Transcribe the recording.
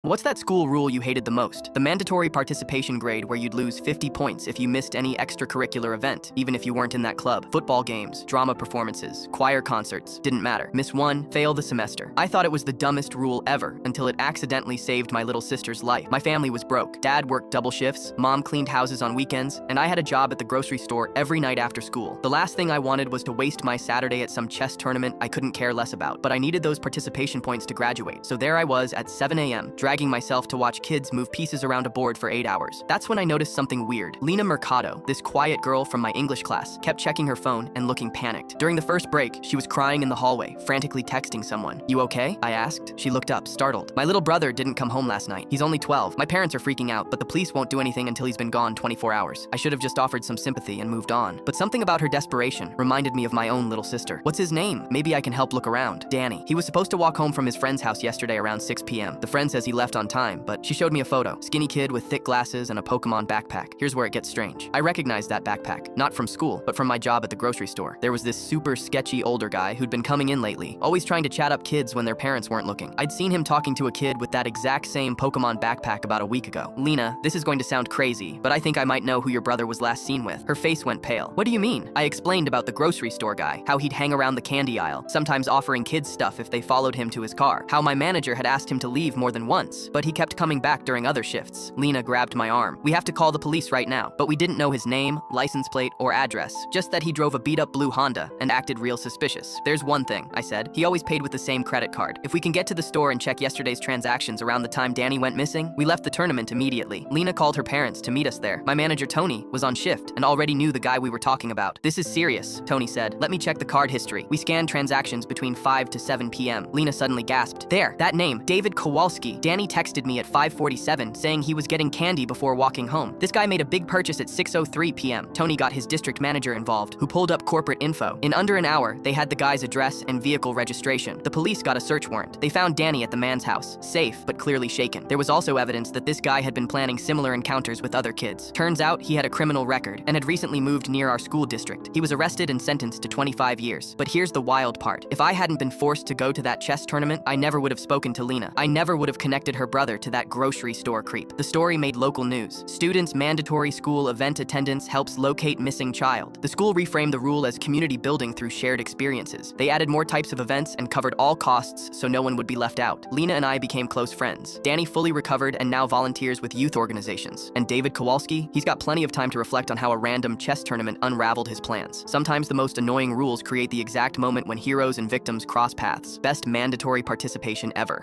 What's that school rule you hated the most? The mandatory participation grade where you'd lose 50 points if you missed any extracurricular event, even if you weren't in that club. Football games, drama performances, choir concerts, didn't matter. Miss one, fail the semester. I thought it was the dumbest rule ever until it accidentally saved my little sister's life. My family was broke. Dad worked double shifts, mom cleaned houses on weekends, and I had a job at the grocery store every night after school. The last thing I wanted was to waste my Saturday at some chess tournament I couldn't care less about, but I needed those participation points to graduate. So there I was at 7 a.m., dragging myself to watch kids move pieces around a board for 8 hours. That's when I noticed something weird. Lena Mercado, this quiet girl from my English class, kept checking her phone and looking panicked. During the first break, she was crying in the hallway, frantically texting someone. "You okay?" I asked. She looked up, startled. "My little brother didn't come home last night. He's only 12. My parents are freaking out, but the police won't do anything until he's been gone 24 hours. I should have just offered some sympathy and moved on. But something about her desperation reminded me of my own little sister. What's his name? Maybe I can help look around. Danny. He was supposed to walk home from his friend's house yesterday around 6 p.m. The friend says he left on time, but she showed me a photo. Skinny kid with thick glasses and a Pokemon backpack. Here's where it gets strange. I recognized that backpack, not from school, but from my job at the grocery store. There was this super sketchy older guy who'd been coming in lately, always trying to chat up kids when their parents weren't looking. I'd seen him talking to a kid with that exact same Pokemon backpack about a week ago. Lena, this is going to sound crazy, but I think I might know who your brother was last seen with. Her face went pale. What do you mean? I explained about the grocery store guy, how he'd hang around the candy aisle, sometimes offering kids stuff if they followed him to his car, how my manager had asked him to leave more than once, but he kept coming back during other shifts. Lena grabbed my arm. "We have to call the police right now." But we didn't know his name, license plate, or address, just that he drove a beat-up blue Honda and acted real suspicious. "There's one thing," I said. "He always paid with the same credit card. If we can get to the store and check yesterday's transactions around the time Danny went missing." We left the tournament immediately. Lena called her parents to meet us there. My manager, Tony, was on shift and already knew the guy we were talking about. "This is serious," Tony said. "Let me check the card history." We scanned transactions between 5 to 7 p.m. Lena suddenly gasped. "There, that name, David Kowalski. Danny texted me at 5:47 saying he was getting candy before walking home. This guy made a big purchase at 6:03 p.m. Tony got his district manager involved, who pulled up corporate info. In under an hour, they had the guy's address and vehicle registration. The police got a search warrant. They found Danny at the man's house, safe but clearly shaken. There was also evidence that this guy had been planning similar encounters with other kids. Turns out he had a criminal record and had recently moved near our school district. He was arrested and sentenced to 25 years. But here's the wild part. If I hadn't been forced to go to that chess tournament, I never would have spoken to Lena. I never would have connected her brother to that grocery store creep. The story made local news. Students' mandatory school event attendance helps locate missing child. The school reframed the rule as community building through shared experiences. They added more types of events and covered all costs so no one would be left out. Lena and I became close friends. Danny fully recovered and now volunteers with youth organizations. And David Kowalski, he's got plenty of time to reflect on how a random chess tournament unraveled his plans. Sometimes the most annoying rules create the exact moment when heroes and victims cross paths. Best mandatory participation ever.